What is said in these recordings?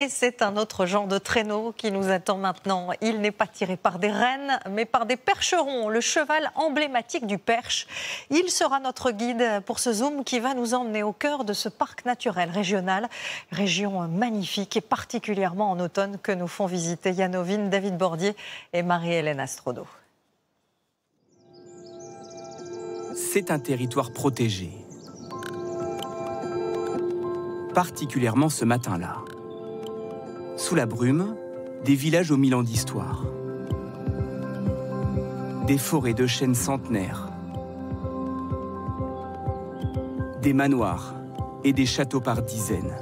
Et c'est un autre genre de traîneau qui nous attend maintenant. Il n'est pas tiré par des rennes, mais par des percherons, le cheval emblématique du Perche. Il sera notre guide pour ce zoom qui va nous emmener au cœur de ce parc naturel régional. Région magnifique et particulièrement en automne que nous font visiter Yann Ovine, David Bordier et Marie-Hélène Astrodo. C'est un territoire protégé. Particulièrement ce matin-là. Sous la brume, des villages aux 1000 ans d'histoire. Des forêts de chênes centenaires. Des manoirs et des châteaux par dizaines.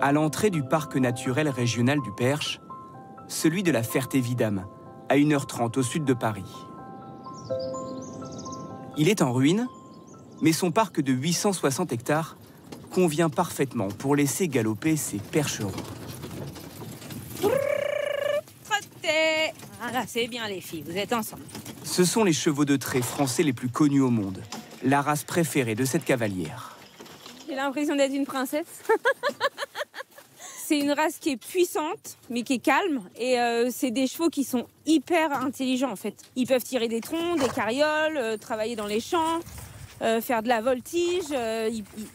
À l'entrée du parc naturel régional du Perche, celui de la Ferté-Vidame, à 1h30 au sud de Paris. Il est en ruine, mais son parc de 860 hectares convient parfaitement pour laisser galoper ses percherons. Trottez! Voilà, c'est bien les filles, vous êtes ensemble. Ce sont les chevaux de trait français les plus connus au monde, la race préférée de cette cavalière. J'ai l'impression d'être une princesse. C'est une race qui est puissante, mais qui est calme. Et c'est des chevaux qui sont hyper intelligents, en fait. Ils peuvent tirer des troncs, des carrioles, travailler dans les champs, faire de la voltige.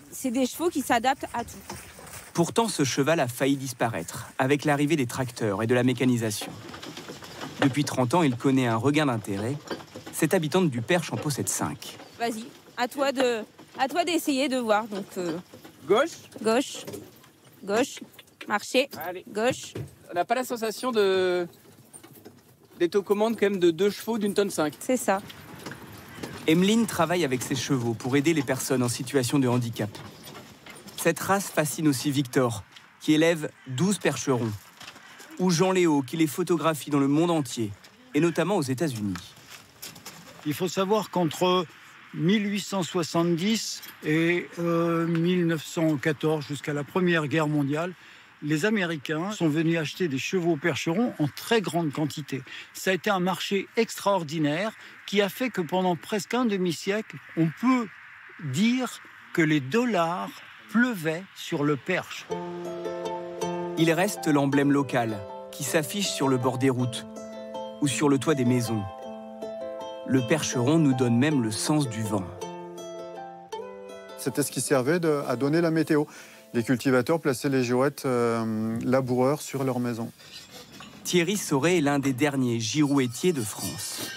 C'est des chevaux qui s'adaptent à tout. Pourtant, ce cheval a failli disparaître avec l'arrivée des tracteurs et de la mécanisation. Depuis 30 ans, il connaît un regain d'intérêt. Cette habitante du Perche en possède 5. Vas-y, à toi d'essayer de voir. Donc, Gauche. Gauche, gauche, marcher, Allez. gauche. On n'a pas la sensation d'être aux commandes quand même de 2 chevaux d'une tonne 5. C'est ça. Emeline travaille avec ses chevaux pour aider les personnes en situation de handicap. Cette race fascine aussi Victor, qui élève 12 percherons, ou Jean-Léo, qui les photographie dans le monde entier, et notamment aux États-Unis. Il faut savoir qu'entre 1870 et 1914, jusqu'à la Première Guerre mondiale, les Américains sont venus acheter des chevaux percherons en très grande quantité. Ça a été un marché extraordinaire qui a fait que pendant presque un demi-siècle, on peut dire que les dollars pleuvaient sur le Perche. Il reste l'emblème local, qui s'affiche sur le bord des routes ou sur le toit des maisons. Le percheron nous donne même le sens du vent. C'était ce qui servait à donner la météo. Les cultivateurs plaçaient les girouettes laboureurs sur leur maison. Thierry Sauret est l'un des derniers girouettiers de France.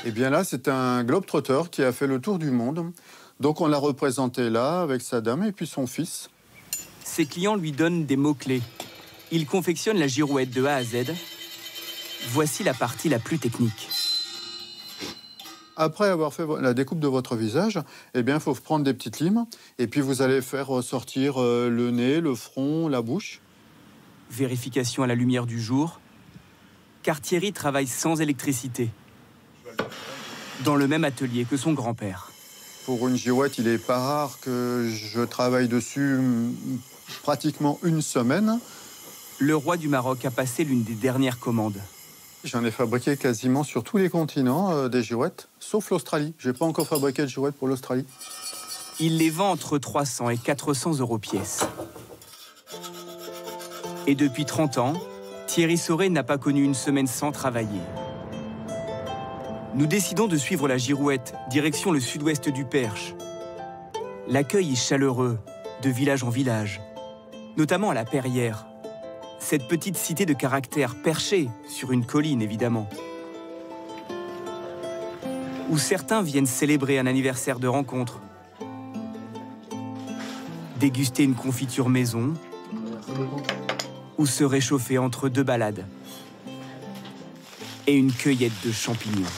Et bien là, c'est un globe-trotter qui a fait le tour du monde. Donc on l'a représenté là, avec sa dame et puis son fils. Ses clients lui donnent des mots-clés. Il confectionne la girouette de A à Z. Voici la partie la plus technique. Après avoir fait la découpe de votre visage, eh bien, il faut prendre des petites limes et puis vous allez faire ressortir le nez, le front, la bouche. Vérification à la lumière du jour, car Thierry travaille sans électricité, dans le même atelier que son grand-père. Pour une girouette, il n'est pas rare que je travaille dessus pratiquement une semaine. Le roi du Maroc a passé l'une des dernières commandes. J'en ai fabriqué quasiment sur tous les continents des girouettes, sauf l'Australie. Je n'ai pas encore fabriqué de girouette pour l'Australie. Il les vend entre 300 et 400 euros pièce. Et depuis 30 ans, Thierry Sauret n'a pas connu une semaine sans travailler. Nous décidons de suivre la girouette, direction le sud-ouest du Perche. L'accueil est chaleureux, de village en village, notamment à la Perrière. Cette petite cité de caractère perchée sur une colline, évidemment. Où certains viennent célébrer un anniversaire de rencontre, déguster une confiture maison ou se réchauffer entre 2 balades et une cueillette de champignons.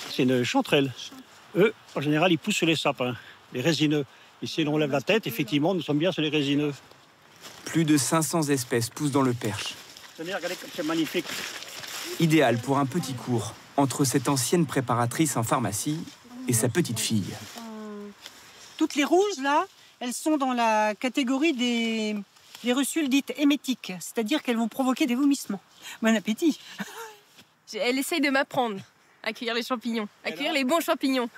C'est une chanterelle. Eux, en général, ils poussent sur les sapins, les résineux. Et si on lève la tête, effectivement, nous sommes bien sur les résineux. Plus de 500 espèces poussent dans le Perche. Tenez, regardez comme c'est magnifique. Idéal pour un petit cours entre cette ancienne préparatrice en pharmacie et sa petite fille. Toutes les rouges, là, elles sont dans la catégorie des russules dites émétiques, c'est-à-dire qu'elles vont provoquer des vomissements. Bon appétit. Elle essaye de m'apprendre. à cueillir les champignons, à cueillir les bons champignons.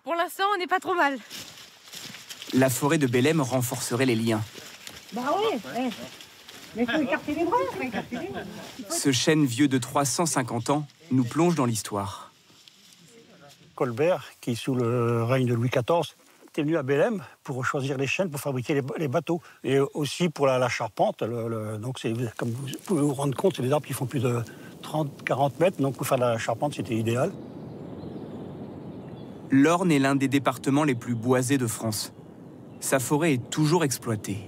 Pour l'instant, on n'est pas trop mal. La forêt de Bellem renforcerait les liens. Bah ouais. Mais il faut écarter les bras. Ce chêne vieux de 350 ans nous plonge dans l'histoire. Colbert, qui sous le règne de Louis XIV, était venu à Bellem pour choisir les chênes pour fabriquer les bateaux. Et aussi pour la charpente. Donc comme vous pouvez vous rendre compte, c'est des arbres qui font plus de 30-40 mètres. Donc pour faire de la charpente, c'était idéal. L'Orne est l'un des départements les plus boisés de France. Sa forêt est toujours exploitée.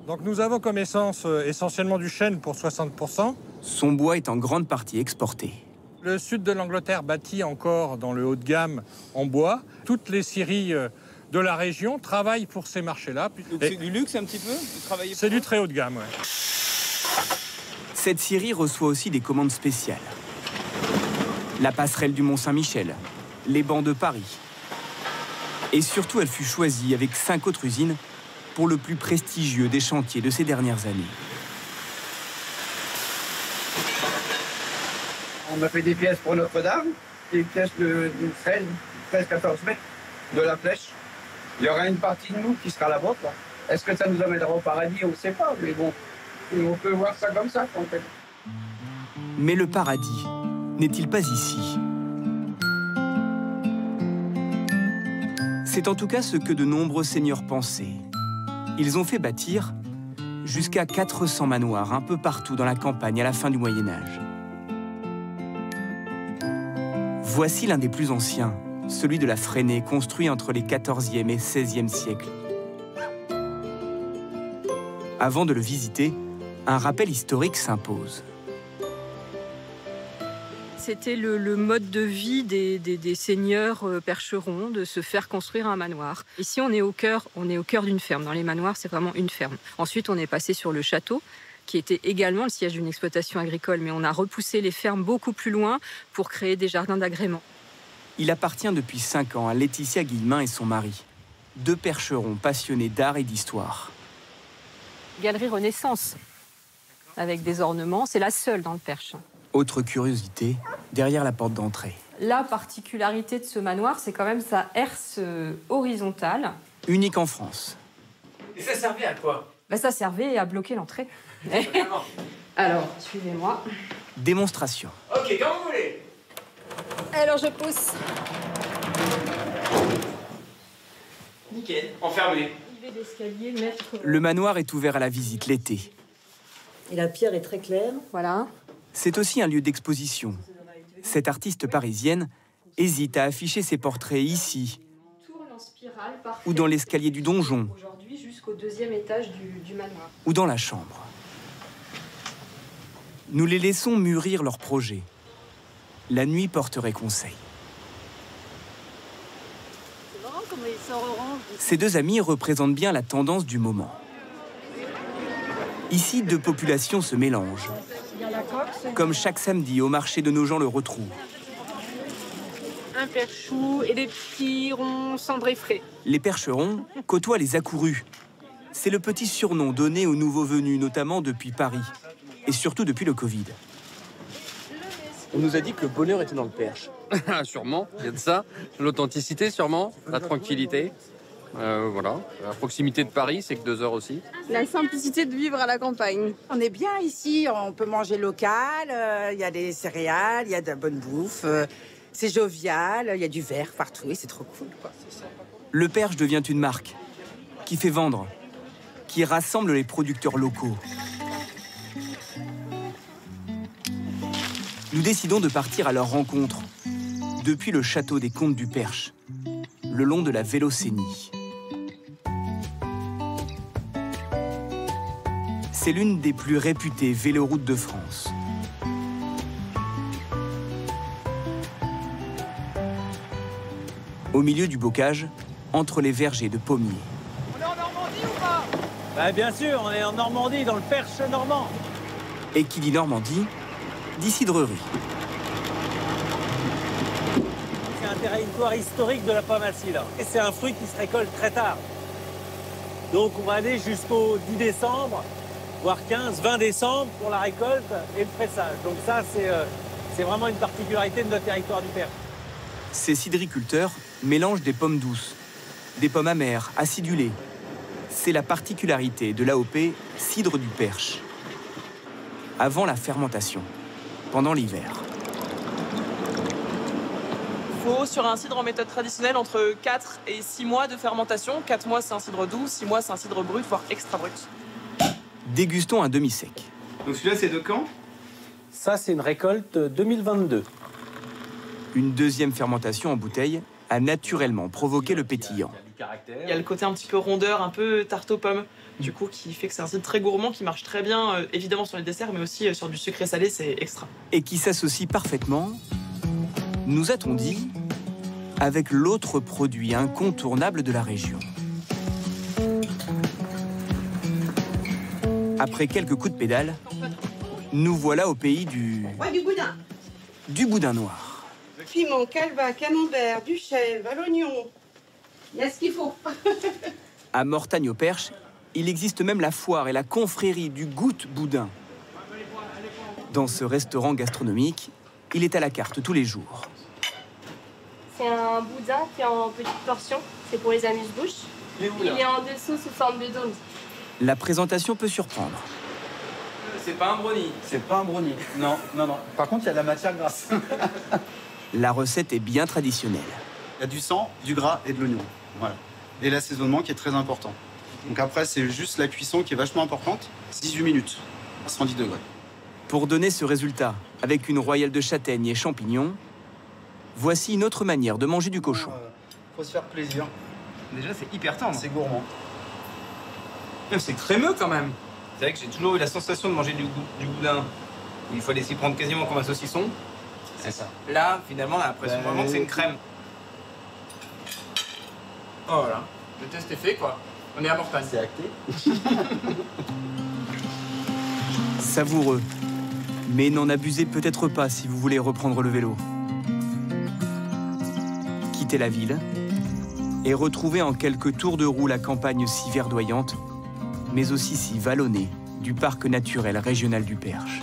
Donc nous avons comme essence essentiellement du chêne pour 60%. Son bois est en grande partie exporté. Le sud de l'Angleterre bâtit encore dans le haut de gamme en bois. Toutes les scieries de la région travaillent pour ces marchés-là. C'est du luxe un petit peu? C'est du très haut de gamme, ouais. Cette scierie reçoit aussi des commandes spéciales. La passerelle du Mont-Saint-Michel, les bancs de Paris. Et surtout, elle fut choisie avec 5 autres usines pour le plus prestigieux des chantiers de ces dernières années. On a fait des pièces pour Notre-Dame, des pièces de 13-14 mètres de la flèche. Il y aura une partie de nous qui sera la vôtre. Est-ce que ça nous amènera au paradis? On ne sait pas, mais bon, on peut voir ça comme ça, en fait. Mais le paradis n'est-il pas ici? C'est en tout cas ce que de nombreux seigneurs pensaient. Ils ont fait bâtir jusqu'à 400 manoirs un peu partout dans la campagne à la fin du Moyen-Âge. Voici l'un des plus anciens, celui de la Fresnay, construit entre les XIVe et XVIe siècles. Avant de le visiter, un rappel historique s'impose. C'était le mode de vie des seigneurs percherons de se faire construire un manoir. Ici, on est au cœur d'une ferme. Dans les manoirs, c'est vraiment une ferme. Ensuite, on est passé sur le château, qui était également le siège d'une exploitation agricole, mais on a repoussé les fermes beaucoup plus loin pour créer des jardins d'agrément. Il appartient depuis 5 ans à Laetitia Guillemin et son mari, 2 percherons passionnés d'art et d'histoire. Galerie Renaissance, avec des ornements, c'est la seule dans le Perche. Autre curiosité, derrière la porte d'entrée. La particularité de ce manoir, c'est quand même sa herse horizontale. Unique en France. Et ça servait à quoi? Ça servait à bloquer l'entrée. Alors, suivez-moi. Démonstration. Ok, quand vous voulez. Alors, je pousse. Nickel, enfermé. Le manoir est ouvert à la visite l'été. Et la pierre est très claire. Voilà. C'est aussi un lieu d'exposition. Cette artiste parisienne hésite à afficher ses portraits ici ou dans l'escalier du donjon Aujourd'hui, jusqu'au 2e étage du manoir. ou dans la chambre. Nous les laissons mûrir leur projet. La nuit porterait conseil. Ces 2 amis représentent bien la tendance du moment. Ici, 2 populations se mélangent. Comme chaque samedi au marché de Nogent le retrouve. Un perchou et des petits ronds cendrés frais. Les percherons côtoient les accourus. C'est le petit surnom donné aux nouveaux venus, notamment depuis Paris. Et surtout depuis le Covid. On nous a dit que le bonheur était dans le Perche. Sûrement, il y a de ça. L'authenticité, sûrement. La tranquillité. Voilà. La proximité de Paris, c'est que 2 heures aussi. La simplicité de vivre à la campagne. On est bien ici, on peut manger local, il y a des céréales, il y a de la bonne bouffe, c'est jovial, il y a du vert partout et c'est trop cool, quoi. Le Perche devient une marque qui fait vendre, qui rassemble les producteurs locaux. Nous décidons de partir à leur rencontre, depuis le château des Comtes du Perche, le long de la Vélocénie. C'est l'une des plus réputées véloroutes de France. Au milieu du bocage, entre les vergers de pommiers. On est en Normandie ou pas? Bien sûr, on est en Normandie, dans le Perche normand. Et qui dit Normandie, dit cidrerie. C'est un territoire historique de la pomme à cidre. Et c'est un fruit qui se récolte très tard. Donc on va aller jusqu'au 10 décembre, voire 15, 20 décembre pour la récolte et le pressage. Donc ça, C'est vraiment une particularité de notre territoire du Perche. Ces cidriculteurs mélangent des pommes douces, des pommes amères, acidulées. C'est la particularité de l'AOP cidre du Perche. Avant la fermentation, pendant l'hiver. Il faut, sur un cidre en méthode traditionnelle, entre 4 et 6 mois de fermentation. 4 mois, c'est un cidre doux, 6 mois, c'est un cidre brut, voire extra brut. Dégustons un demi-sec. Donc celui-là, c'est de quand? Ça, c'est une récolte 2022. Une deuxième fermentation en bouteille a naturellement provoqué le pétillant. Il y a le côté un petit peu rondeur, un peu tarte aux pommes, du coup, qui fait que c'est un cidre très gourmand, qui marche très bien, évidemment sur les desserts, mais aussi sur du sucré salé, c'est extra. Et qui s'associe parfaitement, nous a-t-on dit, avec l'autre produit incontournable de la région. Après quelques coups de pédale, nous voilà au pays du... Ouais, du boudin. Du boudin noir. Piment, calva, camembert, du chèvre, à l'oignon. Il y a ce qu'il faut. À Mortagne-au-Perche, il existe même la foire et la confrérie du Goutte Boudin. Dans ce restaurant gastronomique, il est à la carte tous les jours. C'est un boudin qui est en petites portions. C'est pour les amuse-bouches. Il est en dessous sous forme de dôme. La présentation peut surprendre. C'est pas un brownie. C'est pas un brownie. Non, non, non. Par contre, il y a de la matière grasse. La recette est bien traditionnelle. Il y a du sang, du gras et de l'oignon. Voilà. Et l'assaisonnement qui est très important. Donc après, c'est juste la cuisson qui est vachement importante. 18 minutes à 110 degrés. Pour donner ce résultat, avec une royale de châtaigne et champignons, voici une autre manière de manger du cochon. Faut se faire plaisir. Déjà, c'est hyper tendre. C'est gourmand. C'est crémeux quand même. C'est vrai que j'ai toujours eu la sensation de manger du boudin. Il fallait s'y prendre quasiment comme un saucisson. C'est ça. Là, finalement, on a l'impression vraiment que c'est une crème. Oh voilà, le test est fait quoi. On est à Mortagne. C'est acté. Savoureux. Mais n'en abusez peut-être pas si vous voulez reprendre le vélo. Quittez la ville et retrouvez en quelques tours de roue la campagne si verdoyante, mais aussi si vallonnée du parc naturel régional du Perche.